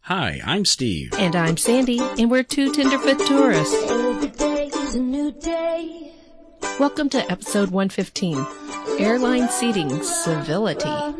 Hi, I'm Steve. And I'm Sandy, and we're two Tenderfoot tourists. Every day is a new day. Welcome to episode 115, Airline Seating, Civility. Every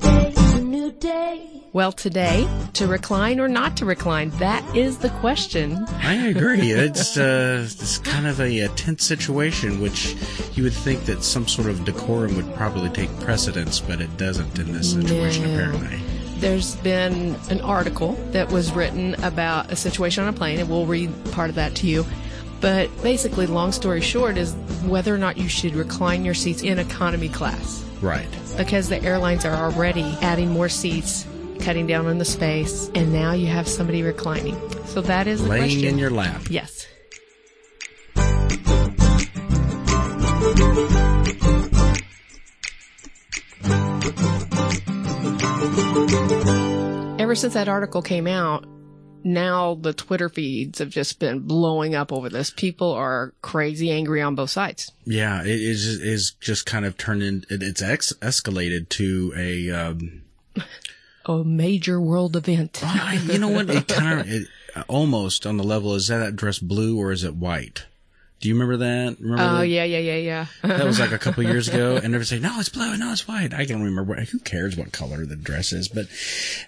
day is a new day. Well, today, to recline or not to recline, that is the question. I agree. It's kind of a tense situation, which you would think that some sort of decorum would probably take precedence, but it doesn't in this situation, apparently. There's been an article that was written about a situation on a plane, and we'll read part of that to you. But basically, long story short, is whether or not you should recline your seats in economy class. Right. Because the airlines are already adding more seats, cutting down on the space, and now you have somebody reclining. So that is the question. Laying in your lap. Yes. Ever since that article came out, now the Twitter feeds have just been blowing up over this. People are crazy angry on both sides. Yeah, it is just kind of turned in, it's escalated to a major world event. You know what? It kind of, almost on the level, is that dress blue or is it white? Do you remember that? Oh, yeah. That was like a couple years ago, and everyone say, no, it's blue, no, it's white. I can't remember. Who cares what color the dress is? But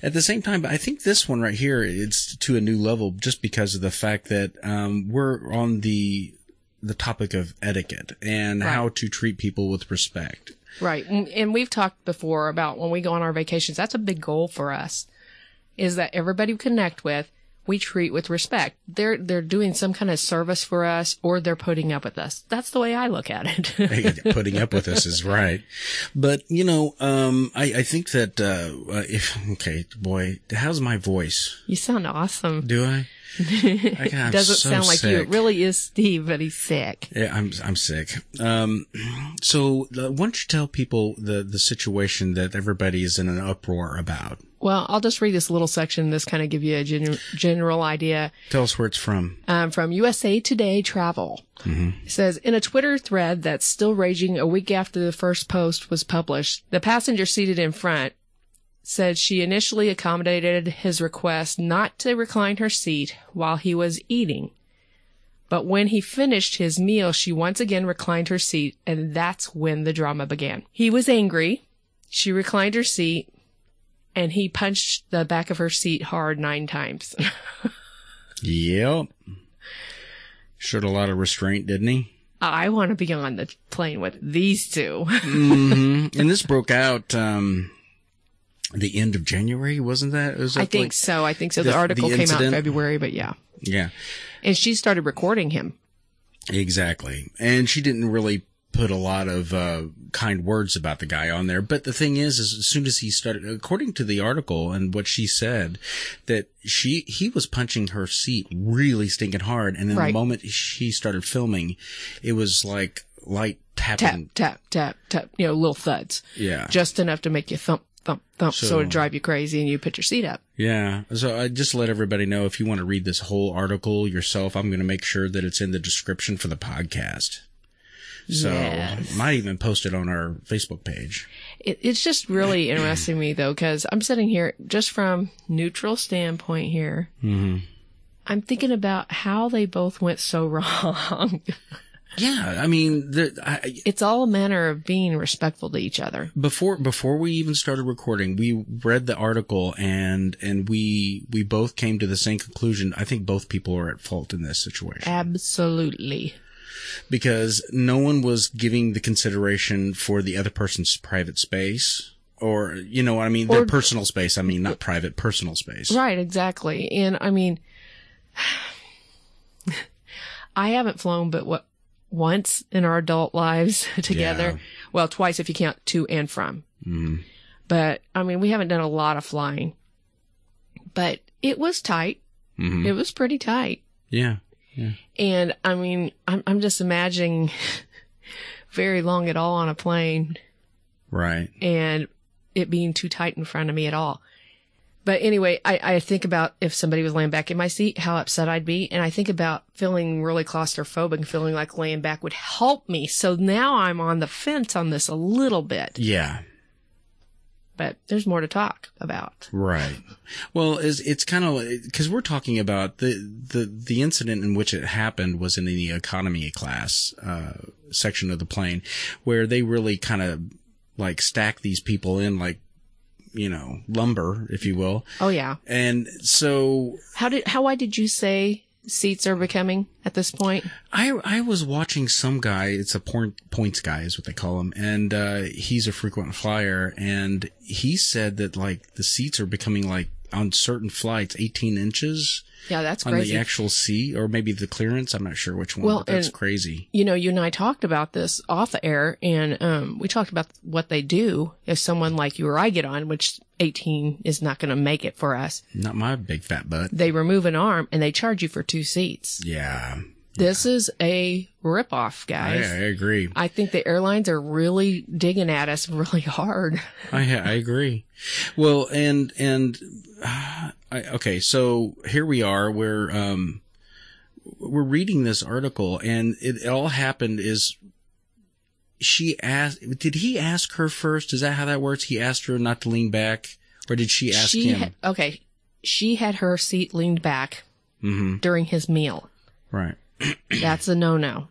at the same time, I think this one right here, it's to a new level just because of the fact that we're on the topic of etiquette and how to treat people with respect. Right. And we've talked before about when we go on our vacations, that's a big goal for us, is that everybody we connect with, we treat with respect. They're doing some kind of service for us, or they're putting up with us. That's the way I look at it. Putting up with us is right. But, you know, I think that, how's my voice? You sound awesome. Do I? It doesn't sound like you. It really is Steve, but he's sick. Yeah, I'm sick. So why don't you tell people the situation that everybody is in an uproar about? Well, I'll just read this little section. This kind of give you a general idea. Tell us where it's from. From USA Today Travel. Mm-hmm. It says, in a Twitter thread that's still raging a week after the first post was published, the passenger seated in front said she initially accommodated his request not to recline her seat while he was eating. But when he finished his meal, she once again reclined her seat, and that's when the drama began. He was angry. She reclined her seat, and he punched the back of her seat hard 9 times. Yep. Showed a lot of restraint, didn't he? I want to be on the plane with these two. Mm-hmm. And this broke out the end of January, wasn't that? I think so. The article came out in February, but yeah. Yeah. And she started recording him. Exactly. And she didn't really put a lot of kind words about the guy on there. But the thing is as soon as he started, according to the article and what she said, that he was punching her seat really stinking hard. And in the moment she started filming, it was like light tapping. Tap, little thuds. Yeah. Just enough to make you thump, so it'd drive you crazy and you put your seat up. Yeah. So I just let everybody know, if you want to read this whole article yourself, I'm going to make sure that it's in the description for the podcast. So might even post it on our Facebook page. It's just really interesting to me, though, because I'm sitting here just from neutral standpoint here. Mm-hmm. I'm thinking about how they both went so wrong. Yeah, I mean, it's all a matter of being respectful to each other. Before we even started recording, we read the article and we both came to the same conclusion. I think both people are at fault in this situation. Absolutely. Because no one was giving the consideration for the other person's private space, or, you know what I mean? Their personal space. I mean, not private, personal space. Right, exactly. And I mean, I haven't flown but once in our adult lives together. Yeah. Well, twice if you count to and from. Mm. But I mean, we haven't done a lot of flying, but it was tight. Mm-hmm. It was pretty tight. Yeah. Yeah. And I mean, I'm just imagining very long at all on a plane. Right. And it being too tight in front of me at all. But anyway, I think about if somebody was laying back in my seat, how upset I'd be. And I think about feeling really claustrophobic and feeling like laying back would help me. So now I'm on the fence on this a little bit. Yeah. but there's more to talk about. Right. Well, it's kind of because we're talking about the incident in which it happened was in the economy class section of the plane, where they really kind of like stack these people in like, lumber, if you will. Oh yeah. And so how wide did you say seats are becoming at this point? I was watching some guy, it's a points guy is what they call him, and he's a frequent flyer, and he said that like the seats are becoming like on certain flights 18 inches. Yeah, that's on crazy. The actual seat, or maybe the clearance. I'm not sure which one. Well, but that's crazy. You and I talked about this off the air, and we talked about what they do if someone like you or I get on, which 18 is not going to make it for us. Not my big fat butt. They remove an arm and they charge you for 2 seats. Yeah. This is a ripoff, guys. I agree. I think the airlines are really digging at us really hard. I agree. Well, okay, so here we are. We're reading this article, and it all happened is did he ask her first? Is that how that works? He asked her not to lean back, or did she ask him? Okay. She had her seat leaned back during his meal. Right. That's a no-no.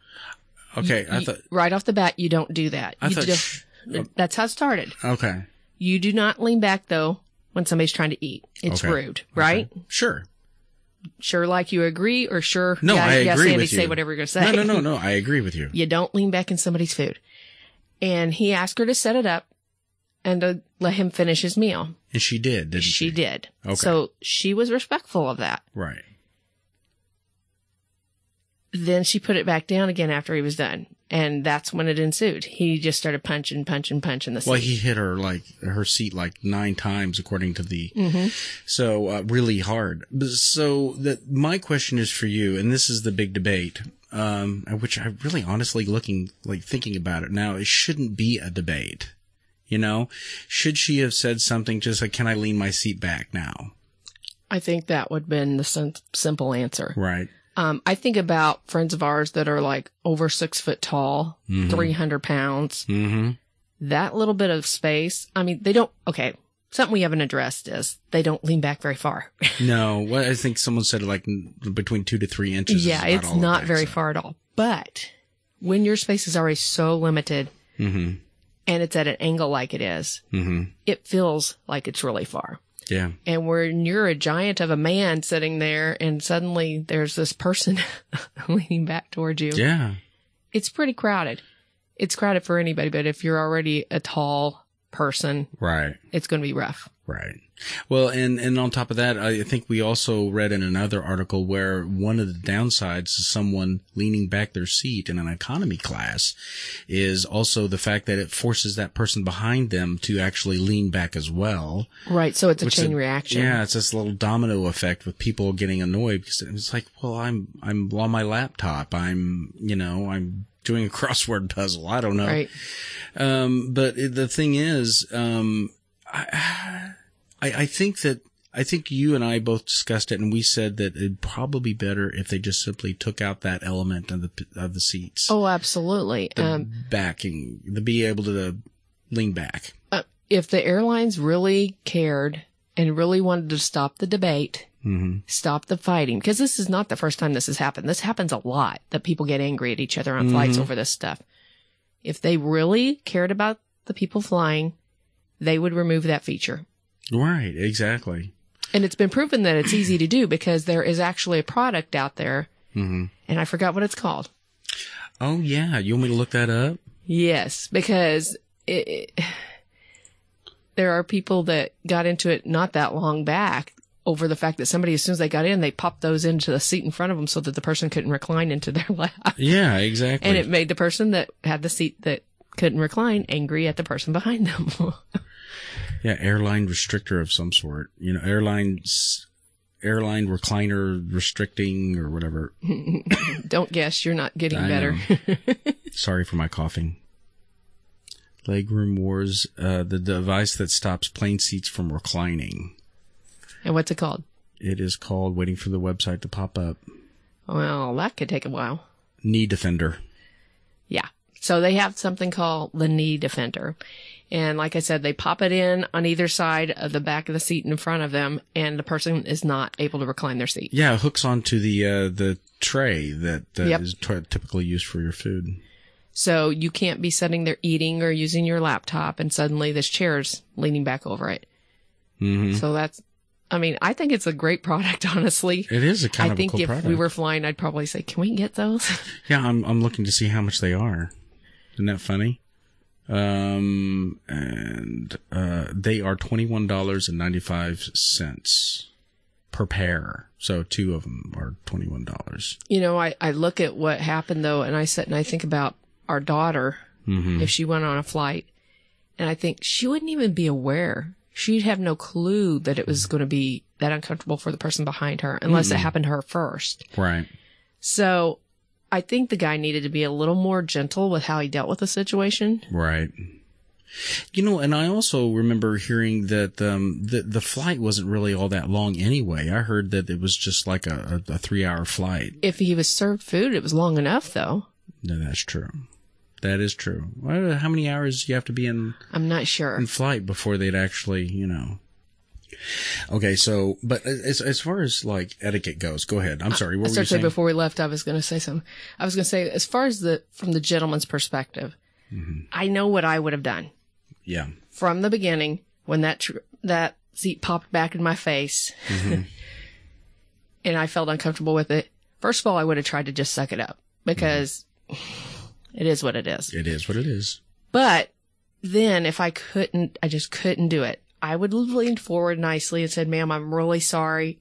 Okay. I thought right off the bat, you don't do that. That's how it started. Okay. You do not lean back though when somebody's trying to eat. It's rude, right? Okay. Sure. Sure, like you agree, or sure? No, I agree with you. Say whatever you're going to say. No. I agree with you. You don't lean back in somebody's food. And he asked her to set it up and to let him finish his meal. And she did, didn't she? She did. Okay. So she was respectful of that. Right. Then she put it back down again after he was done. And that's when it ensued. He just started punching the seat. Well, he hit her seat like 9 times according to the, so really hard. So my question is for you, and this is the big debate, which I really honestly thinking about it now, it shouldn't be a debate. Should she have said something just like, can I lean my seat back now? I think that would have been the simple answer. Right. I think about friends of ours that are like over 6 foot tall, 300 pounds. Mm-hmm. That little bit of space. I mean, something we haven't addressed is they don't lean back very far. No, well, I think someone said like between 2 to 3 inches. Yeah, it's not very far at all. But when your space is already so limited and it's at an angle like it is, it feels like it's really far. Yeah. And when you're a giant of a man sitting there and suddenly there's this person leaning back towards you. Yeah. It's pretty crowded. It's crowded for anybody, but if you're already a tall person, right, it's going to be rough. Right. Well, and on top of that, I think we also read in another article where one of the downsides to someone leaning back their seat in an economy class is also the fact that it forces that person behind them to actually lean back as well. Right. So it's a chain reaction. Yeah. It's this little domino effect with people getting annoyed because it's like, well, I'm on my laptop. I'm doing a crossword puzzle. I don't know. Right. But the thing is, I think you and I both discussed it, and we said that it'd probably be better if they just simply took out that element of the seats. Oh, absolutely. Backing, to be able to lean back. If the airlines really cared and really wanted to stop the debate, stop the fighting, because this is not the first time this has happened. This happens a lot, that people get angry at each other on flights over this stuff. If they really cared about the people flying, they would remove that feature. Right, exactly. And it's been proven that it's easy to do because there is actually a product out there, and I forgot what it's called. Oh, yeah. You want me to look that up? Yes, because there are people that got into it not that long back over the fact that somebody, as soon as they got in, they popped those into the seat in front of them so that the person couldn't recline into their lap. Yeah, exactly. And it made the person that had the seat that couldn't recline angry at the person behind them. Yeah, airline restrictor of some sort. Airline recliner restricting or whatever. Don't guess. You're not getting better. Sorry for my coughing. Legroom Wars, the device that stops plane seats from reclining. And what's it called? It is called, waiting for the website to pop up. Well, that could take a while. Knee Defender. Yeah. So they have something called the knee defender. And like I said, they pop it in on either side of the back of the seat in front of them, and the person is not able to recline their seat. Yeah, it hooks onto the tray that Yep. is typically used for your food. So you can't be sitting there eating or using your laptop, and suddenly this chair's leaning back over it. Mm-hmm. So I think it's a great product, honestly. It is a kind I of think a cool if product. we were flying, I'd probably say, can we get those? Yeah, I'm looking to see how much they are. Isn't that funny? They are $21.95 per pair. So 2 of them are $21. You know, I look at what happened, though, and I sit and I think about our daughter, if she went on a flight, and I think she wouldn't even be aware. She'd have no clue that it was going to be that uncomfortable for the person behind her unless it happened to her first. Right. So I think the guy needed to be a little more gentle with how he dealt with the situation. Right. You know, and I also remember hearing that the flight wasn't really all that long anyway. I heard that it was just like a 3-hour flight. If he was served food, it was long enough, though. No, that's true. That is true. How many hours do you have to be in? I'm not sure. In flight before they'd actually, you know. Okay, so, but as far as like etiquette goes, go ahead. I'm sorry. What were you saying? Before we left, I was going to say something. I was going to say, as far as from the gentleman's perspective, I know what I would have done. Yeah. From the beginning, when that seat popped back in my face, and I felt uncomfortable with it. First of all, I would have tried to just suck it up because it is what it is. It is what it is. But then if I just couldn't do it. I would have leaned forward nicely and said, ma'am, I'm really sorry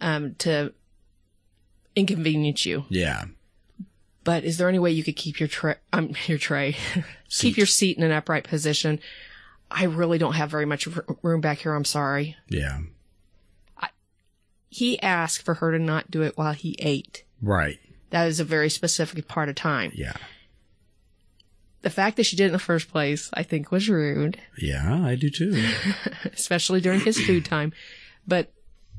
to inconvenience you. Yeah. But is there any way you could keep your tray, keep your seat in an upright position? I really don't have very much room back here. I'm sorry. Yeah. He asked for her to not do it while he ate. Right. That is a very specific part of time. Yeah. The fact that she did it in the first place, I think, was rude. Yeah, I do too. Especially during his food time. But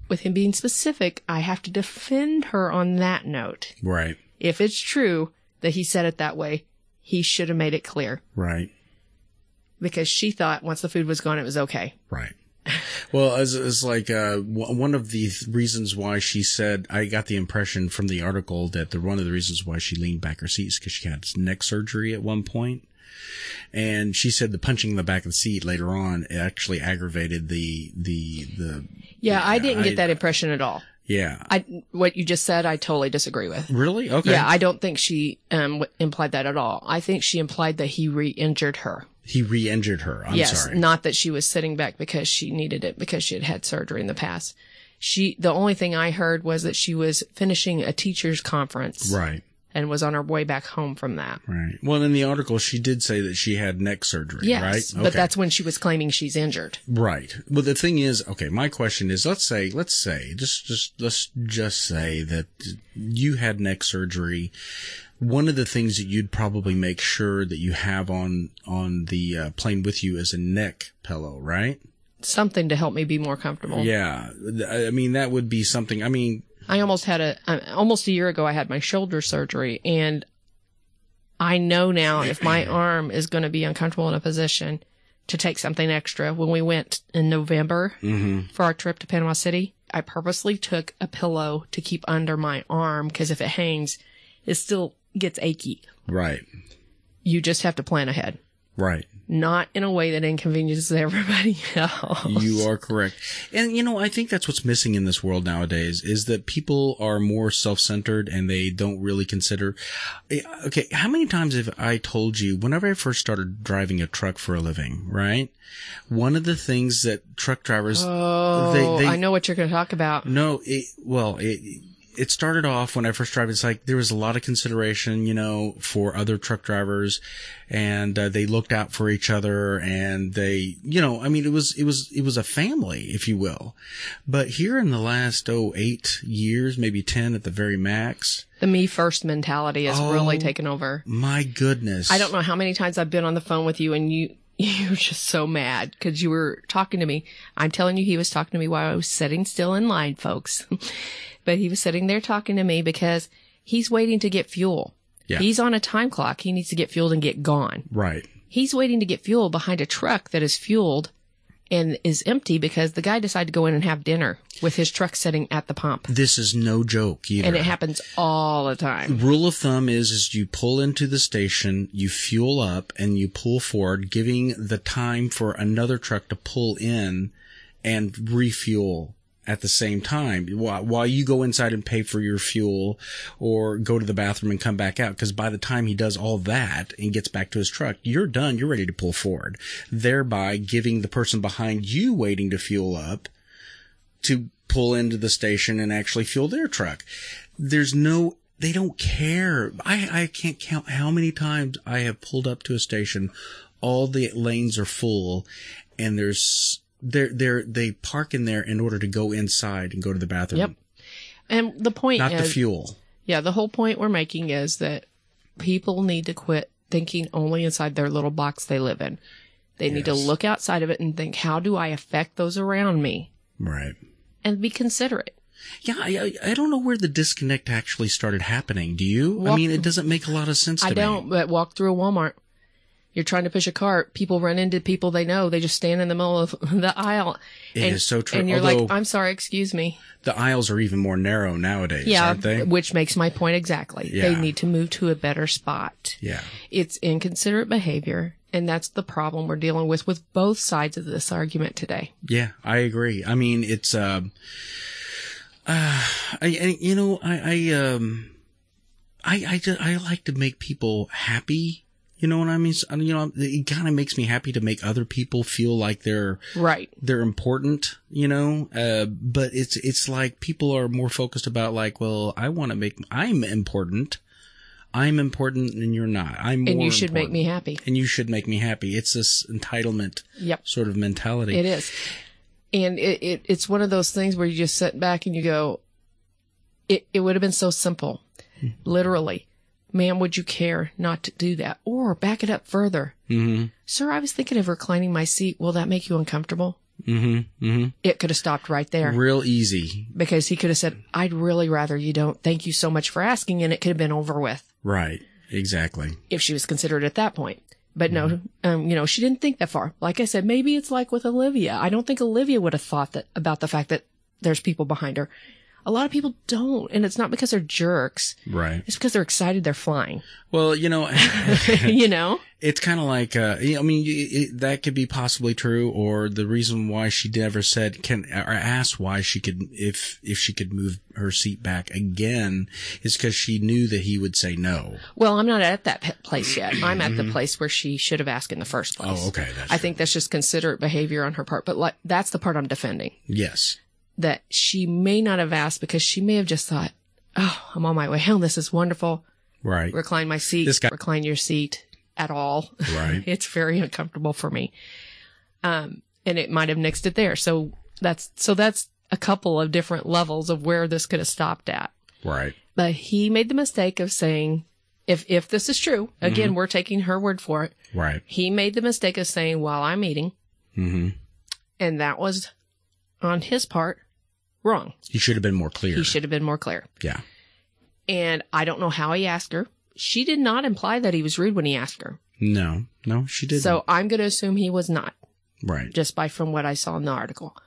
with him being specific, I have to defend her on that note. Right. If it's true that he said it that way, he should have made it clear. Right. Because she thought once the food was gone, it was okay. Right. Well, it's like one of the reasons why she said, I got the impression from the article that one of the reasons why she leaned back her seat is because she had neck surgery at one point. And she said the punching in the back of the seat later on actually aggravated the I didn't get that impression at all. Yeah. What you just said, I totally disagree with. Really? Okay. Yeah, I don't think she implied that at all. I think she implied that he re-injured her. He re-injured her. I'm sorry. Not that she was sitting back because she needed it because she had had surgery in the past. The only thing I heard was that she was finishing a teacher's conference. Right. And was on her way back home from that. Right. Well, in the article, she did say that she had neck surgery, yes, right? Okay. But that's when she was claiming she's injured. Right. Well, the thing is, okay, my question is, let's say, let's just say that you had neck surgery. One of the things that you'd probably make sure that you have on the plane with you is a neck pillow, right? Something to help me be more comfortable. Yeah. I mean, that would be something. I mean, I almost a year ago, I had my shoulder surgery, and I know now if my arm is going to be uncomfortable in a position to take something extra. When we went in November for our trip to Panama City, I purposely took a pillow to keep under my arm because if it hangs, it still gets achy. Right. You just have to plan ahead. Right. Not in a way that inconveniences everybody else. You are correct. And, I think that's what's missing in this world nowadays is that people are more self-centered and they don't really consider. Okay, how many times have I told you, whenever I first started driving a truck for a living, right? One of the things that truck drivers. I know what you're going to talk about. No, it started off when I first drove. It's like there was a lot of consideration, for other truck drivers, and they looked out for each other, and they, it was a family, if you will. But here in the last 8 years, maybe 10 at the very max, the me first mentality has really taken over. My goodness! I don't know how many times I've been on the phone with you, and you're just so mad because you were talking to me. I'm telling you, he was talking to me while I was sitting still in line, folks. But he was sitting there talking to me because he's waiting to get fuel. Yeah. He's on a time clock. He needs to get fueled and get gone. Right. He's waiting to get fuel behind a truck that is fueled and is empty because the guy decided to go in and have dinner with his truck sitting at the pump. This is no joke either. And it happens all the time. Rule of thumb is you pull into the station, you fuel up, and you pull forward, giving the time for another truck to pull in and refuel at the same time while you go inside and pay for your fuel or go to the bathroom and come back out. Because by the time he does all that and gets back to his truck, you're done. You're ready to pull forward, thereby giving the person behind you waiting to fuel up to pull into the station and actually fuel their truck. They don't care. I can't count how many times I have pulled up to a station. All the lanes are full and they park in there in order to go inside and go to the bathroom. Yep. And the point is... Not the is, fuel. Yeah, the whole point we're making is that people need to quit thinking only inside their little box they live in. They need to look outside of it and think, how do I affect those around me? Right. And be considerate. Yeah, I don't know where the disconnect actually started happening. Do you? I mean, it doesn't make a lot of sense to me. I don't, but walk through a Walmart. You're trying to push a cart. People run into people they know. They just stand in the middle of the aisle. It is so true. And you're like, I'm sorry, excuse me. The aisles are even more narrow nowadays, aren't they? Which makes my point exactly. Yeah. They need to move to a better spot. Yeah. It's inconsiderate behavior, and that's the problem we're dealing with both sides of this argument today. Yeah, I agree. I mean, it's I like to make people happy. You know what I mean? You know, it kind of makes me happy to make other people feel like they're important, you know? But it's like people are more focused about like, well, I'm important. I'm important and you're not. I'm more important. And you should make me happy. And you should make me happy. It's this entitlement sort of mentality. It is. And it's one of those things where you just sit back and you go, it would have been so simple. Literally. Ma'am, would you care not to do that? Or back it up further. Mm-hmm. Sir, I was thinking of reclining my seat. Will that make you uncomfortable? Mm-hmm. Mm-hmm. It could have stopped right there. Real easy. Because he could have said, I'd really rather you don't. Thank you so much for asking. And it could have been over with. Right. Exactly. If she was considerate at that point. But no, she didn't think that far. Like I said, maybe it's like with Olivia. I don't think Olivia would have thought about the fact that there's people behind her. A lot of people don't, and it's not because they're jerks. Right. It's because they're excited they're flying. Well, you know, it's kind of like, that could be possibly true, or the reason why she never said or asked why she could, if she could move her seat back again, is because she knew that he would say no. Well, I'm not at that place yet. I'm at the place where she should have asked in the first place. Oh, okay. I think that's just considerate behavior on her part, but that's the part I'm defending. Yes. That she may not have asked because she may have just thought, oh, I'm on my way home. This is wonderful. Right. Recline my seat. Recline your seat at all. Right. It's very uncomfortable for me. And it might have nixed it there. So that's a couple of different levels of where this could have stopped at. Right. But he made the mistake of saying, if this is true, again, we're taking her word for it. Right. He made the mistake of saying, while I'm eating. Mm-hmm. And that was, on his part, wrong. He should have been more clear. Yeah. And I don't know how he asked her. She did not imply that he was rude when he asked her. No, she didn't. So I'm going to assume he was not. Right. Just from what I saw in the article.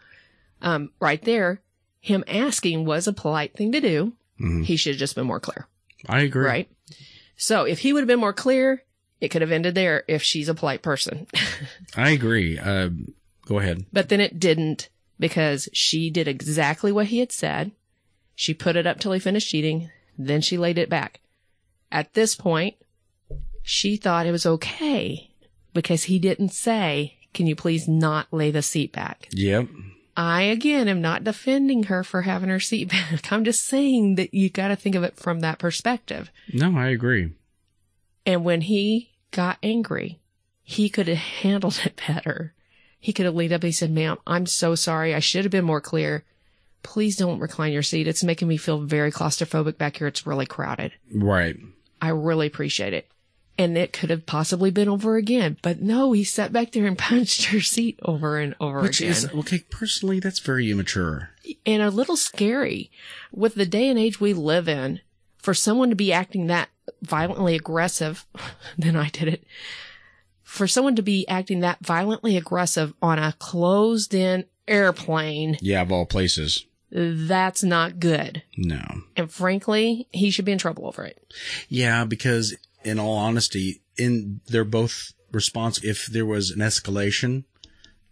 Right there, him asking was a polite thing to do. Mm-hmm. He should have just been more clear. I agree. Right? So if he would have been more clear, it could have ended there if she's a polite person. I agree. Go ahead. But then it didn't. Because she did exactly what he had said. She put it up till he finished eating. Then she laid it back. At this point, she thought it was okay because he didn't say, can you please not lay the seat back? Yep. I, again, am not defending her for having her seat back. I'm just saying that you got to think of it from that perspective. No, I agree. And when he got angry, he could have handled it better. He could have leaned up and he said, ma'am, I'm so sorry. I should have been more clear. Please don't recline your seat. It's making me feel very claustrophobic back here. It's really crowded. Right. I really appreciate it. And it could have possibly been over again. But no, he sat back there and punched her seat over and over again. Which is, okay, personally, that's very immature. And a little scary. With the day and age we live in, for someone to be acting that violently aggressive, then I did it. For someone to be acting that violently aggressive on a closed-in airplane. Yeah, of all places. That's not good. No. And frankly, he should be in trouble over it. Yeah, because in all honesty, they're both responsible. If there was an escalation,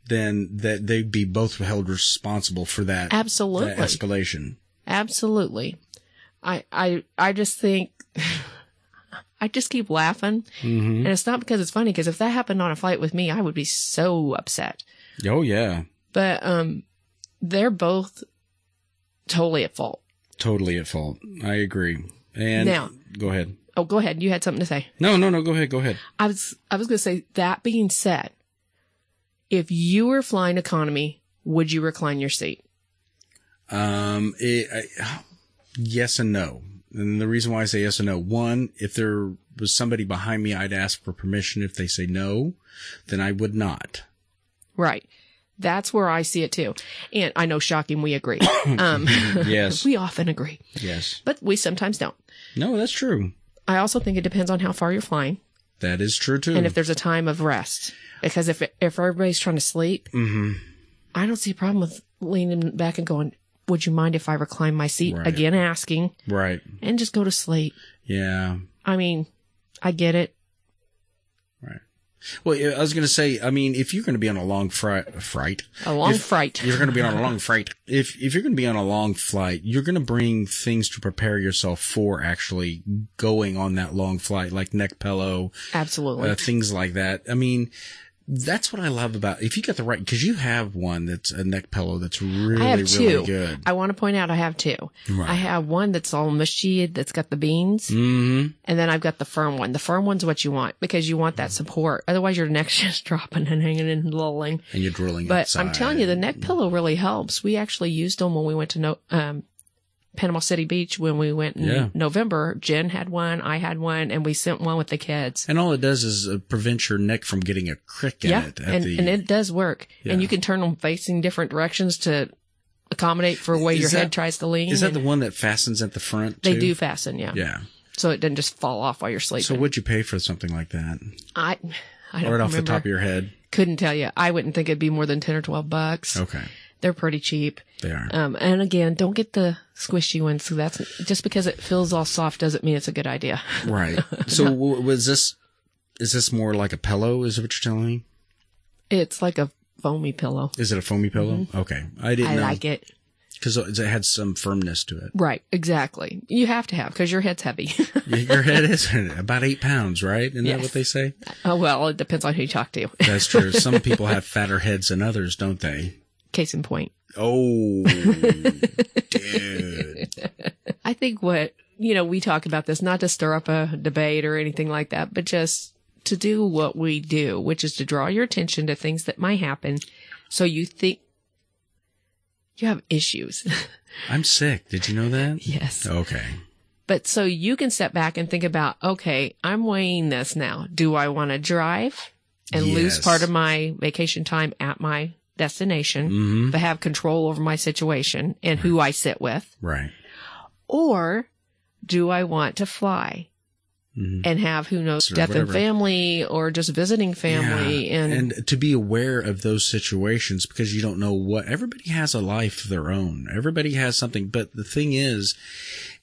then that they'd be both held responsible for that. Absolutely. That escalation. Absolutely. I just think, I just keep laughing. Mm-hmm. And it's not because it's funny, because if that happened on a flight with me, I would be so upset. Oh, yeah. But they're both totally at fault. Totally at fault. I agree. And now, go ahead. Oh, go ahead. You had something to say. No. Go ahead. I was going to say, that being said, if you were flying economy, would you recline your seat? Yes and no. And the reason why I say yes and no, one, if there was somebody behind me, I'd ask for permission. If they say no, then I would not. Right. That's where I see it too. And I know, shocking, we agree. Yes. We often agree. Yes. But we sometimes don't. No, that's true. I also think it depends on how far you're flying. That is true too. And if there's a time of rest. Because if everybody's trying to sleep, I don't see a problem with leaning back and going, would you mind if I recline my seat? Right. Again, asking. Right. And just go to sleep. Yeah. I mean, I get it. Right. Well, I was going to say, I mean, if you're going to be on a long flight. A long flight. You're going to be on a long flight. If you're going to be on a long flight, you're going to bring things to prepare yourself for actually going on that long flight, like neck pillow. Absolutely. Things like that. I mean, that's what I love about, if you get the right, because you have one that's a neck pillow that's really, I have two. really good. I want to point out I have two. Right. I have one that's all mushy, that's got the beans. Mm-hmm. And then I've got the firm one. The firm one's what you want, because you want that support. Otherwise, your neck's just dropping and hanging and lulling. And you're drilling But inside. I'm telling you, the neck pillow really helps. We actually used them when we went to Panama City Beach when we went in November. Jen had one, I had one, and we sent one with the kids. And all it does is prevent your neck from getting a crick in it. And it does work. Yeah. And you can turn them facing different directions to accommodate for where your head tries to lean. Is that the one that fastens at the front, too? They do fasten, yeah. Yeah. So it doesn't just fall off while you're sleeping. So what'd you pay for something like that? I don't right off the top of your head? Couldn't tell you. I wouldn't think it'd be more than $10 or $12. Okay. They're pretty cheap. They are. And again, don't get the squishy ones. So that's just because it feels all soft doesn't mean it's a good idea. Right. So is this more like a pillow? Is that what you're telling me? It's like a foamy pillow. Is it a foamy pillow? Mm-hmm. Okay. I didn't know. I like it. Because it had some firmness to it. Right. Exactly. You have to have, because your head's heavy. Your head is about 8 pounds, right? Isn't that what they say? Oh, well, it depends on who you talk to. That's true. Some people have fatter heads than others, don't they? Case in point. Oh, dude. I think we talk about this, not to stir up a debate or anything like that, but just to do what we do, which is to draw your attention to things that might happen. So you think you have issues. I'm sick. Did you know that? Yes. Okay. But so you can step back and think about, okay, I'm weighing this now. Do I want to drive and lose part of my vacation time at my destination, but have control over my situation and who I sit with? Right. Or do I want to fly and have, who knows, death in family or just visiting family? Yeah. And to be aware of those situations, because you don't know everybody has a life of their own. Everybody has something. But the thing is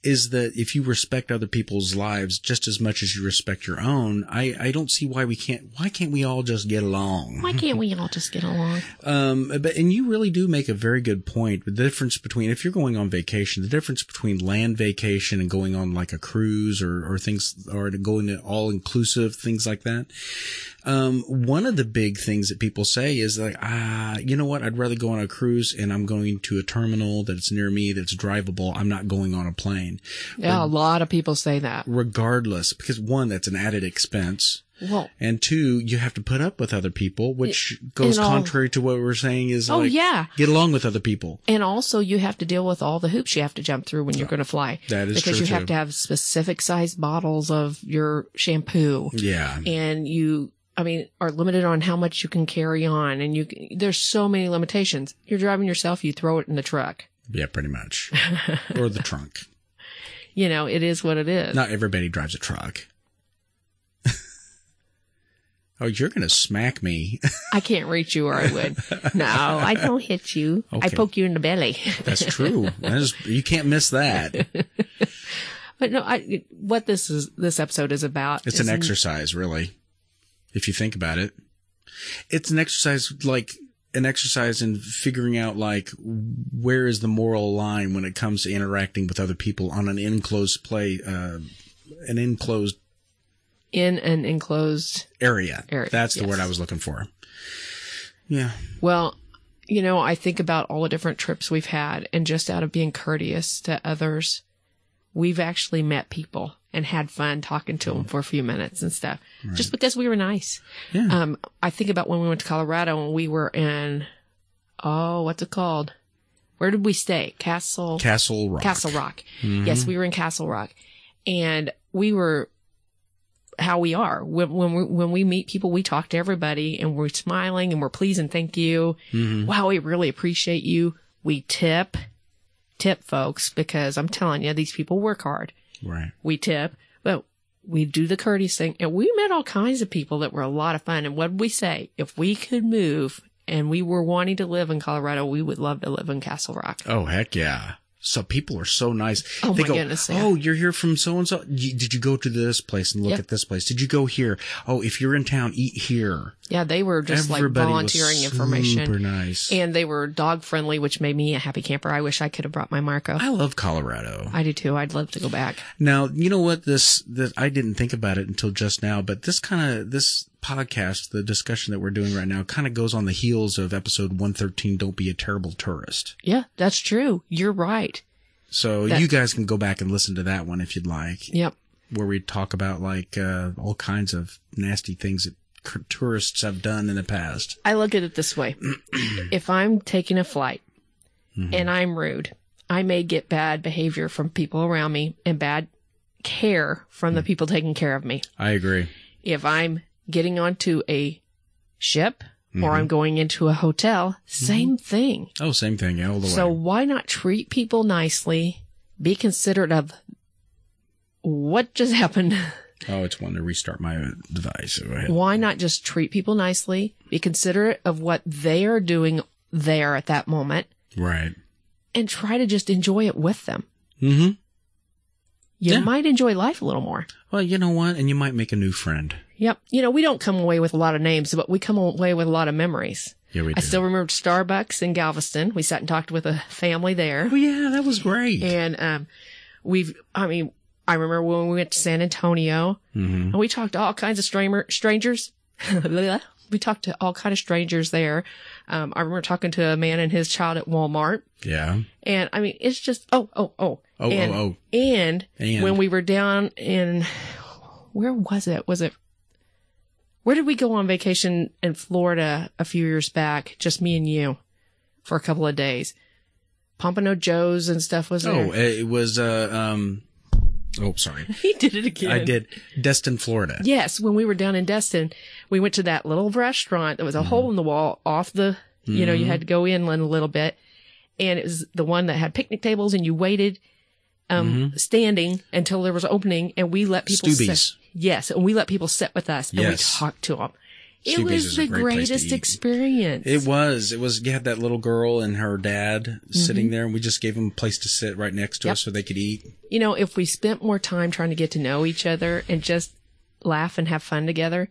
that if you respect other people's lives just as much as you respect your own, I don't see why can't we all just get along? Why can't we all just get along? And you really do make a very good point. The difference between, if you're going on vacation, the difference between land vacation and going on like a cruise or things, or going to all inclusive, things like that. One of the big things that people say is like, you know what? I'd rather go on a cruise and I'm going to a terminal that's near me, that's drivable. I'm not going on a plane. Yeah, a lot of people say that. Regardless, because one, that's an added expense. Well, and two, you have to put up with other people, which goes contrary to what we're saying is get along with other people. And also you have to deal with all the hoops you have to jump through when you're going to fly. That is because true, you have to have specific size bottles of your shampoo. Yeah. And are limited on how much you can carry on. And there's so many limitations. You're driving yourself, you throw it in the truck. Yeah, pretty much. Or the trunk. You know, it is what it is. Not everybody drives a truck. Oh, you're going to smack me. I can't reach you or I would. No, I don't hit you. Okay. I poke you in the belly. That's true. You can't miss that. But no, what this episode is about. It's an exercise, really. If you think about it, it's an exercise in figuring out, like, where is the moral line when it comes to interacting with other people on an enclosed in an enclosed area. That's the yes. word I was looking for. Yeah. Well, you know, I think about all the different trips we've had, and just out of being courteous to others, we've actually met people and had fun talking to them for a few minutes and stuff, right. Just because we were nice. Yeah. I think about when we went to Colorado and we were in, what's it called? Where did we stay? Castle Rock. Castle Rock. Mm-hmm. Yes, we were in Castle Rock, and we were how we are. When we meet people, we talk to everybody and we're smiling and we're please and thank you. Mm-hmm. Wow, we really appreciate you. We tip folks, because I'm telling you, these people work hard. Right. We tip, but we do the courteous thing, and we met all kinds of people that were a lot of fun. And what did we say? If we could move and we were wanting to live in Colorado, we would love to live in Castle Rock. Oh, heck yeah. So people are so nice. Oh, they my go, goodness. Yeah. Oh, you're here from so-and-so. Did you go to this place and look at this place? Did you go here? Oh, if you're in town, eat here. Yeah, they were just Everybody like volunteering was information. Super nice. And they were dog friendly, which made me a happy camper. I wish I could have brought my Marco. I love Colorado. I do too. I'd love to go back. Now, you know what? This I didn't think about it until just now, but this podcast, the discussion that we're doing right now, kind of goes on the heels of episode 113, Don't Be a Terrible Tourist. Yeah, that's true. You're right. So you guys can go back and listen to that one if you'd like. Yep. Where we talk about all kinds of nasty things that tourists have done in the past. I look at it this way. If I'm taking a flight and I'm rude, I may get bad behavior from people around me and bad care from the people taking care of me. I agree. If I'm getting onto a ship or I'm going into a hotel, same thing. Oh, same thing. Yeah, all the way. So why not treat people nicely? Be considerate of what just happened. Oh, it's one to restart my device. Go ahead. Why not just treat people nicely? Be considerate of what they are doing there at that moment. Right. And try to just enjoy it with them. Mm-hmm. You might enjoy life a little more. Well, you know what? And you might make a new friend. Yep. You know, we don't come away with a lot of names, but we come away with a lot of memories. Yeah, we do. I still remember Starbucks in Galveston. We sat and talked with a family there. Oh, yeah, that was great. And I remember when we went to San Antonio, and we talked to all kinds of strangers. We talked to all kinds of strangers there. I remember talking to a man and his child at Walmart. Yeah. And I mean, it's just, And when we were down in, where was it? Where did we go on vacation in Florida a few years back? Just me and you for a couple of days. Pompano Joe's and stuff was there. Oh, it was, sorry. He did it again. I did. Destin, Florida. Yes. When we were down in Destin, we went to that little restaurant that was a hole in the wall off the, you know, you had to go in a little bit. And it was the one that had picnic tables, and you waited, standing until there was an opening, and we let people sit. Yes. And we let people sit with us and we talked to them. It was the greatest experience. It was. You had that little girl and her dad sitting there, and we just gave them a place to sit right next to us so they could eat. You know, if we spent more time trying to get to know each other and just laugh and have fun together,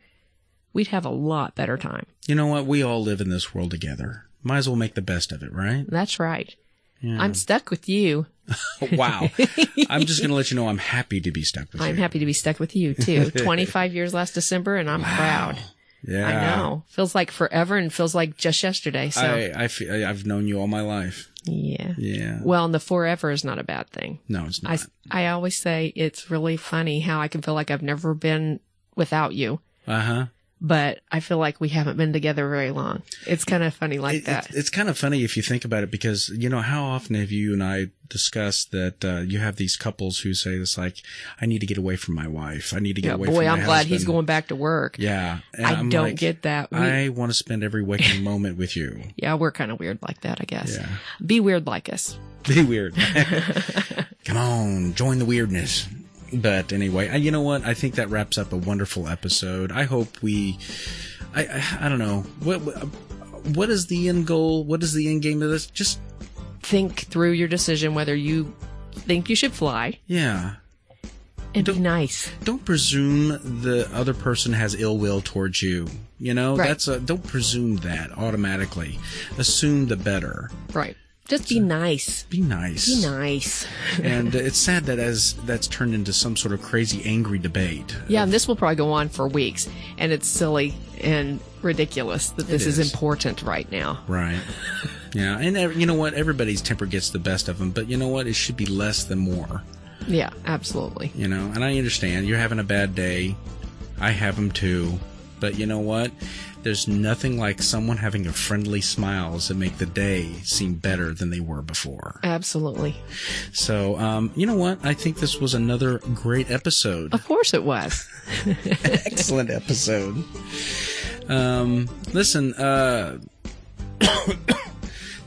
we'd have a lot better time. You know what? We all live in this world together. Might as well make the best of it, right? That's right. Yeah. I'm stuck with you. Wow. I'm just going to let you know I'm happy to be stuck with you. I'm happy to be stuck with you, too. 25 years last December, and I'm proud. Yeah. I know. Feels like forever and feels like just yesterday. So I've known you all my life. Yeah. Yeah. Well, and the forever is not a bad thing. No, it's not. I always say it's really funny how I can feel like I've never been without you. Uh-huh. but I feel like we haven't been together very long. It's kind of funny like that. It's kind of funny if you think about it, because, how often have you and I discussed that you have these couples who say it's like, I need to get away from my wife. I need to get away from my husband. I'm glad he's going back to work. Yeah. And I don't get that. I want to spend every waking moment with you. Yeah, we're kind of weird like that, I guess. Yeah. Be weird like us. Be weird. Come on, join the weirdness. But anyway, you know what? I think that wraps up a wonderful episode. I hope I don't know. What is the end goal? What is the end game of this? Just think through your decision whether you think you should fly. Yeah. And be nice. Don't presume the other person has ill will towards you. Right. Don't presume that automatically. Assume the better. Right. Just be nice. Be nice. Be nice. And it's sad that that's turned into some sort of crazy, angry debate. Yeah, and this will probably go on for weeks. And it's silly and ridiculous that this is important right now. Right. Yeah, and you know what? Everybody's temper gets the best of them. But you know what? It should be less than more. Yeah, absolutely. And I understand. You're having a bad day. I have them too. But you know what? There's nothing like someone having a friendly smiles that make the day seem better than they were before. Absolutely. So, you know what? I think this was another great episode. Of course it was. Excellent episode. Listen,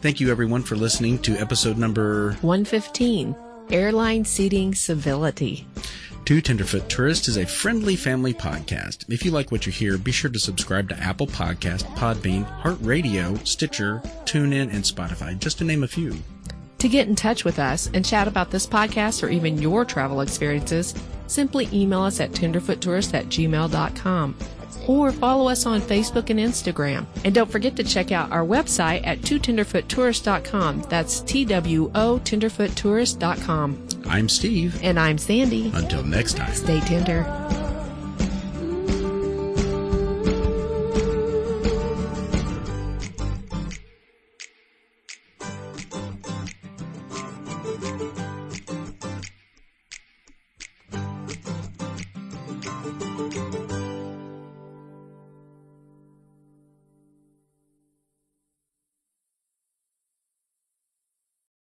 thank you everyone for listening to episode number 115, Airline Seating Civility. Two Tenderfoot Tourists is a friendly family podcast. If you like what you hear, be sure to subscribe to Apple Podcast, Podbean, iHeartRadio, Stitcher, TuneIn, and Spotify, just to name a few. To get in touch with us and chat about this podcast or even your travel experiences, simply email us at tenderfoottourists@gmail.com or follow us on Facebook and Instagram. And don't forget to check out our website at tenderfoottourists.com. That's TWO tenderfoottourists.com. I'm Steve. And I'm Sandy. Until next time. Stay tender.